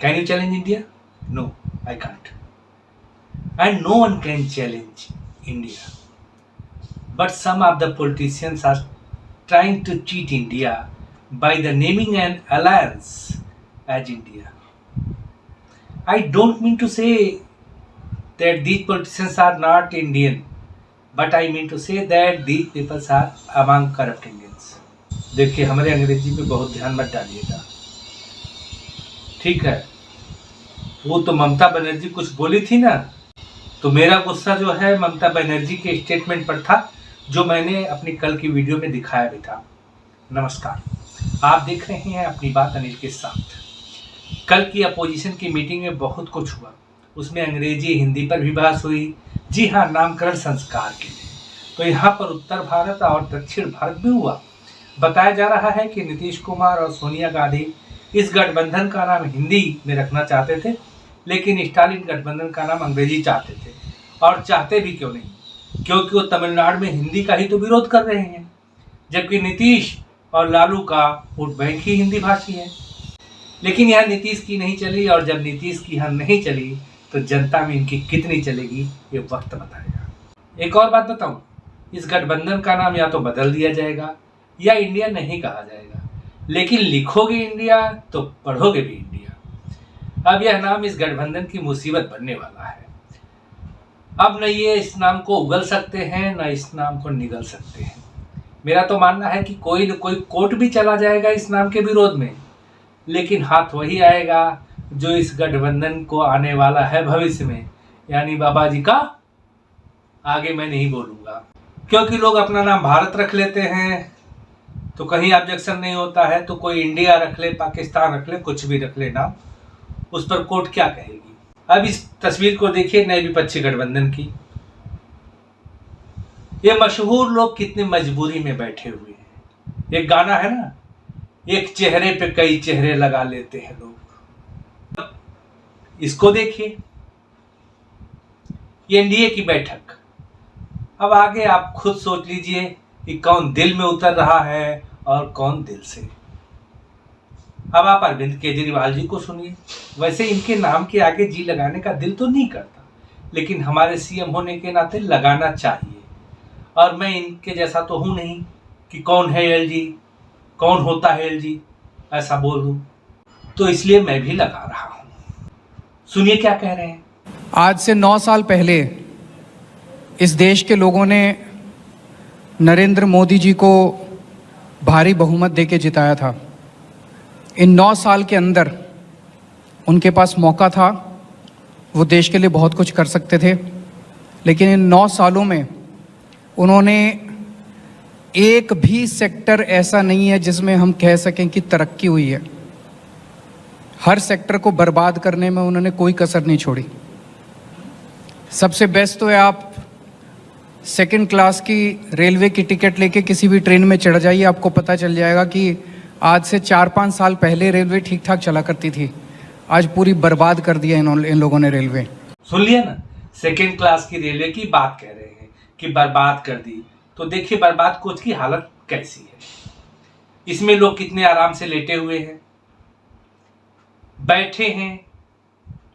Can you challenge India? No, I can't. And no one can challenge India. But some of the politicians are trying to cheat India by the naming an alliance as India. I don't mean to say that these politicians are not Indian, but I mean to say that these people are among corrupt Indians. देखिए, हमारे अंग्रेजी पे बहुत ध्यान मत डालिएगा, ठीक है। वो तो ममता बनर्जी कुछ बोली थी ना, तो मेरा गुस्सा जो है ममता बनर्जी के स्टेटमेंट पर था, जो मैंने अपनी कल की वीडियो में दिखाया भी था। नमस्कार, आप देख रहे हैं अपनी बात अनिल के साथ। कल की अपोजिशन की मीटिंग में बहुत कुछ हुआ, उसमें अंग्रेजी हिंदी पर भी बहस हुई। जी हाँ, नामकरण संस्कार के लिए। तो यहाँ पर उत्तर भारत और दक्षिण भारत भी हुआ। बताया जा रहा है कि नीतीश कुमार और सोनिया गांधी इस गठबंधन का नाम हिंदी में रखना चाहते थे, लेकिन स्टालिन गठबंधन का नाम अंग्रेजी चाहते थे। और चाहते भी क्यों नहीं, क्योंकि वो तमिलनाडु में हिंदी का ही तो विरोध कर रहे हैं, जबकि नीतीश और लालू का वोट बैंक ही हिंदी भाषी है। लेकिन यहाँ नीतीश की नहीं चली, और जब नीतीश की यहाँ नहीं चली तो जनता में इनकी कितनी चलेगी ये वक्त बताएगा। एक और बात बताऊं, इस गठबंधन का नाम या तो बदल दिया जाएगा या इंडिया नहीं कहा जाएगा, लेकिन लिखोगे इंडिया तो पढ़ोगे भी इंडिया। अब यह नाम इस गठबंधन की मुसीबत बनने वाला है। अब न ये इस नाम को उगल सकते हैं, न इस नाम को निगल सकते हैं। मेरा तो मानना है कि कोई न कोई कोर्ट भी चला जाएगा इस नाम के विरोध में, लेकिन हाथ वही आएगा जो इस गठबंधन को आने वाला है भविष्य में, यानी बाबा जी का। आगे मैं नहीं बोलूँगा, क्योंकि लोग अपना नाम भारत रख लेते हैं तो कहीं ऑब्जेक्शन नहीं होता है, तो कोई इंडिया रख ले, पाकिस्तान रख ले, कुछ भी रख ले नाम, उस पर कोर्ट क्या कहेगी। अब इस तस्वीर को देखिए नए विपक्षी गठबंधन की। ये मशहूर लोग कितनी मजबूरी में बैठे हुए हैं। एक गाना है ना, एक चेहरे पे कई चेहरे लगा लेते हैं लोग। इसको देखिए, ये एनडीए की बैठक। अब आगे आप खुद सोच लीजिए कि कौन दिल में उतर रहा है और कौन दिल से। अब आप अरविंद केजरीवाल जी को सुनिए। वैसे इनके नाम के आगे जी लगाने का दिल तो नहीं करता, लेकिन हमारे सीएम होने के नाते लगाना चाहिए। और मैं इनके जैसा तो हूं नहीं कि कौन है एलजी, कौन होता है एलजी, ऐसा बोल दूं, तो इसलिए मैं भी लगा रहा हूं। सुनिए क्या कह रहे हैं। आज से 9 साल पहले इस देश के लोगों ने नरेंद्र मोदी जी को भारी बहुमत देके जिताया था। इन 9 साल के अंदर उनके पास मौका था, वो देश के लिए बहुत कुछ कर सकते थे, लेकिन इन 9 सालों में उन्होंने एक भी सेक्टर ऐसा नहीं है जिसमें हम कह सकें कि तरक्की हुई है। हर सेक्टर को बर्बाद करने में उन्होंने कोई कसर नहीं छोड़ी। सबसे बेस्ट तो है आप सेकंड क्लास की रेलवे की टिकट लेके किसी भी ट्रेन में चढ़ जाइए, आपको पता चल जाएगा कि आज से 4-5 साल पहले रेलवे ठीक ठाक चला करती थी, आज पूरी बर्बाद कर दिया इन लोगों ने रेलवे। सुन लिया ना, सेकंड क्लास की रेलवे की बात कह रहे हैं कि बर्बाद कर दी। तो देखिए बर्बाद कोच की हालत कैसी है। इसमें लोग कितने आराम से लेटे हुए हैं, बैठे हैं,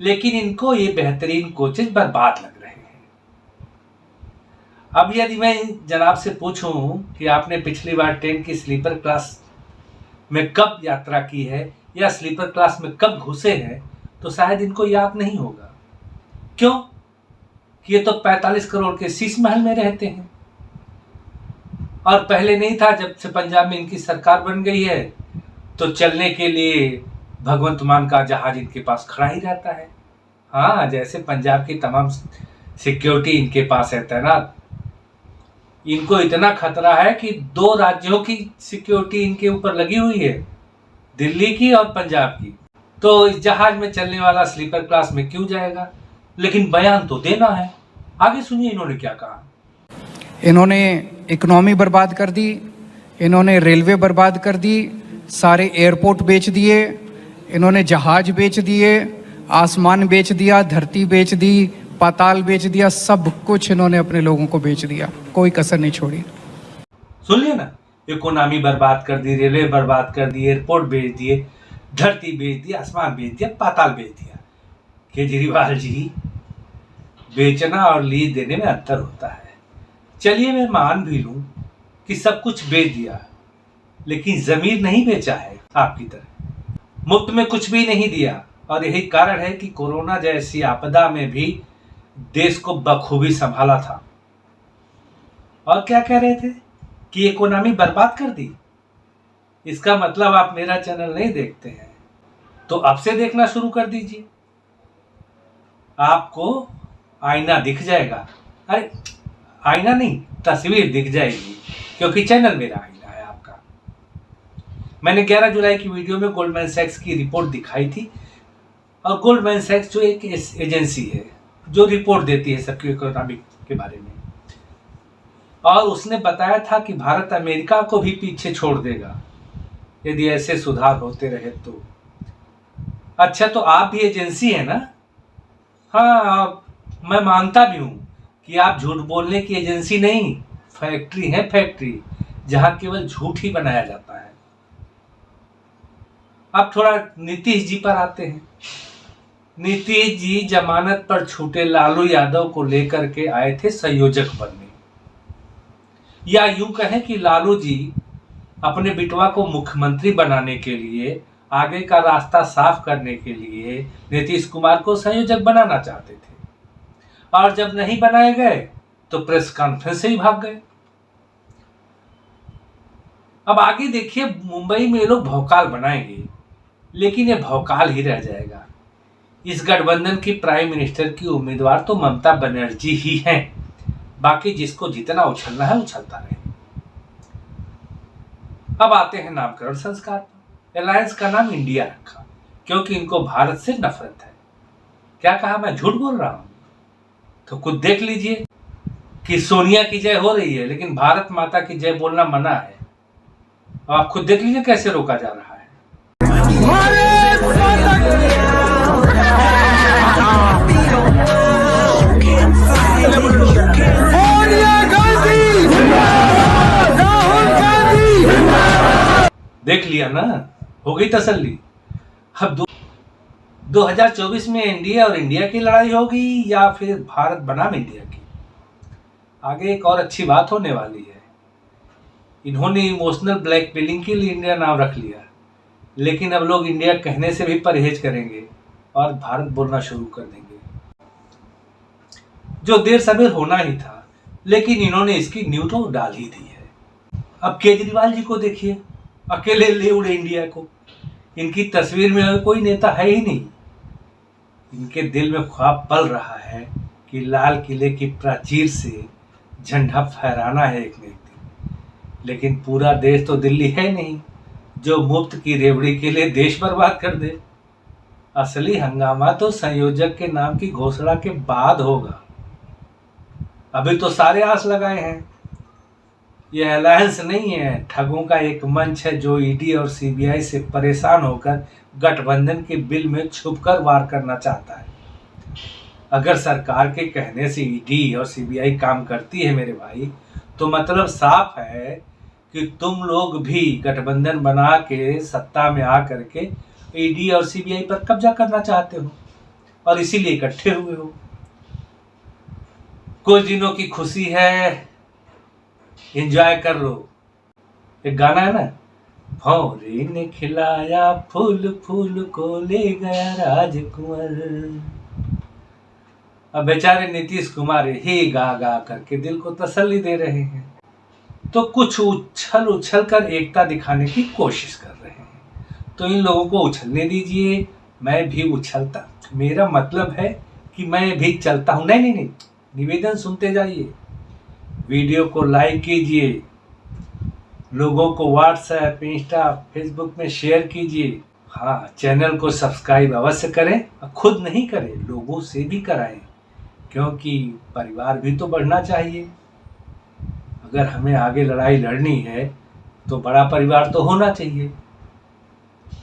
लेकिन इनको ये बेहतरीन कोचेज बर्बाद लग रहे हैं। अब यदि मैं जनाब से पूछूं कि आपने पिछली बार ट्रेन की स्लीपर क्लास में कब यात्रा की है या स्लीपर क्लास में कब घुसे हैं, तो शायद इनको याद नहीं होगा। क्यों? ये तो 45 करोड़ के शीश महल में रहते हैं, और पहले नहीं था। जब से पंजाब में इनकी सरकार बन गई है तो चलने के लिए भगवंत मान का जहाज इनके पास खड़ा ही रहता है। हाँ, जैसे पंजाब की तमाम सिक्योरिटी इनके पास है तैनात। इनको इतना खतरा है कि 2 राज्यों की सिक्योरिटी इनके ऊपर लगी हुई है, दिल्ली की और पंजाब की। तो इस जहाज में चलने वाला स्लीपर क्लास में क्यों जाएगा? लेकिन बयान तो देना है। आगे सुनिए इन्होंने क्या कहा। इन्होंने इकोनॉमी बर्बाद कर दी, इन्होंने रेलवे बर्बाद कर दी, सारे एयरपोर्ट बेच दिए, इन्होंने जहाज बेच दिए, आसमान बेच दिया, धरती बेच दी, पाताल बेच दिया, सब कुछ इन्होंने अपने लोगों को बेच दिया, कोई कसर नहीं छोड़ी। सुन लिया ना, इकोनॉमी बर्बाद कर दी, रेलवे बर्बाद कर दी, एयरपोर्ट बेच दिए, धरती बेच दिया, आसमान बेच दिया, पाताल बेच दिया। केजरीवाल जी, बेचना और लीज देने में अंतर होता है। चलिए मैं मान भी लूं कि सब कुछ बेच दिया, लेकिन जमीर नहीं बेचा है आपकी तरह, मुफ्त में कुछ भी नहीं दिया। और यही कारण है कि कोरोना जैसी आपदा में भी देश को बखूबी संभाला था। और क्या कह रहे थे कि इकोनॉमी बर्बाद कर दी। इसका मतलब आप मेरा चैनल नहीं देखते हैं तो अब से देखना शुरू कर दीजिए, आपको आईना दिख जाएगा। अरे आईना नहीं, तस्वीर दिख जाएगी, क्योंकि चैनल मेरा आईना है आपका। मैंने 11 जुलाई की वीडियो में गोल्डमैन सैक्स की रिपोर्ट दिखाई थी, और गोल्डमैन सैक्स जो एक एजेंसी है जो रिपोर्ट देती है सबकी इकोनॉमिक के बारे में, और उसने बताया था कि भारत अमेरिका को भी पीछे छोड़ देगा यदि ऐसे सुधार होते रहे तो। अच्छा, तो आप भी एजेंसी है ना? हाँ, मैं मानता भी हूँ कि आप झूठ बोलने की एजेंसी नहीं, फैक्ट्री है, फैक्ट्री जहां केवल झूठ ही बनाया जाता है। अब थोड़ा नीतीश जी पर आते हैं। नीतीश जी जमानत पर छूटे लालू यादव को लेकर के आए थे संयोजक बनने, या यूं कहें कि लालू जी अपने बिटवा को मुख्यमंत्री बनाने के लिए, आगे का रास्ता साफ करने के लिए नीतीश कुमार को संयोजक बनाना चाहते थे, और जब नहीं बनाए गए तो प्रेस कॉन्फ्रेंस से ही भाग गए। अब आगे देखिए, मुंबई में ये लोग भौकाल बनाएंगे, लेकिन ये भौकाल ही रह जाएगा। इस गठबंधन की प्राइम मिनिस्टर की उम्मीदवार तो ममता बनर्जी ही हैं, बाकी जिसको जितना उछलना है उछलता रहे। अब आते हैं नामकरण संस्कार पर। अलायंस का नाम इंडिया रखा क्योंकि इनको भारत से नफरत है। क्या कहा, मैं झूठ बोल रहा हूं? तो खुद देख लीजिए कि सोनिया की जय हो रही है, लेकिन भारत माता की जय बोलना मना है। आप खुद देख लीजिए कैसे रोका जा रहा है। देख लिया ना, हो गई तसल्ली। अब 2024 में इंडिया और इंडिया की लड़ाई होगी या फिर भारत बनाम इंडिया की। आगे एक और अच्छी बात होने वाली है। इन्होंने इमोशनल ब्लैकमेलिंग के लिए इंडिया नाम रख लिया, लेकिन अब लोग इंडिया कहने से भी परहेज करेंगे और भारत बोलना शुरू कर देंगे, जो देर सवेर होना ही था, लेकिन इन्होंने इसकी नींव तो डाल ही दी है। अब केजरीवाल जी को देखिए, अकेले ले उड़े इंडिया को। इनकी तस्वीर में कोई नेता है ही नहीं। इनके दिल में ख्वाब पल रहा है कि लाल किले की प्राचीर से झंडा फहराना है एक दिन, लेकिन पूरा देश तो दिल्ली है नहीं जो मुफ्त की रेवड़ी के लिए देश बर्बाद कर दे। असली हंगामा तो संयोजक के नाम की घोषणा के बाद होगा। अभी तो सारे आस लगाए हैं। यह अलायंस नहीं है, ठगों का एक मंच है जो ईडी और सीबीआई से परेशान होकर गठबंधन के बिल में छुपकर वार करना चाहता है। अगर सरकार के कहने से ईडी और सीबीआई काम करती है मेरे भाई, तो मतलब साफ है कि तुम लोग भी गठबंधन बना के सत्ता में आकर के ईडी और सीबीआई पर कब्जा करना चाहते हो, और इसीलिए इकट्ठे हुए हो। कुछ दिनों की खुशी है, एंजॉय कर लो। एक गाना है ना, भौरे ने खिलाया फूल, फूल को ले गया राजकुंवर। अब बेचारे नीतीश कुमार ही गा गा करके दिल को तसल्ली दे रहे हैं, तो कुछ उछल उछल कर एकता दिखाने की कोशिश कर रहे हैं। तो इन लोगों को उछलने दीजिए, मैं भी उछलता, मेरा मतलब है कि मैं भी चलता हूं। नहीं, निवेदन सुनते जाइए, वीडियो को लाइक कीजिए, लोगों को व्हाट्सएप, इंस्टा, फेसबुक में शेयर कीजिए। हाँ, चैनल को सब्सक्राइब अवश्य करें। खुद नहीं करें, लोगों से भी कराएं, क्योंकि परिवार भी तो बढ़ना चाहिए। अगर हमें आगे लड़ाई लड़नी है तो बड़ा परिवार तो होना चाहिए,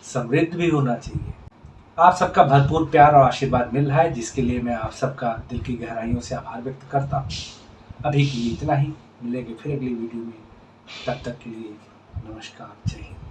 समृद्ध भी होना चाहिए। आप सबका भरपूर प्यार और आशीर्वाद मिल रहा है, जिसके लिए मैं आप सबका दिल की गहराइयों से आभार व्यक्त करता हूँ। अभी के लिए इतना ही, मिलेंगे फिर अगली वीडियो में। तब तक के लिए नमस्कार, जय हिंद।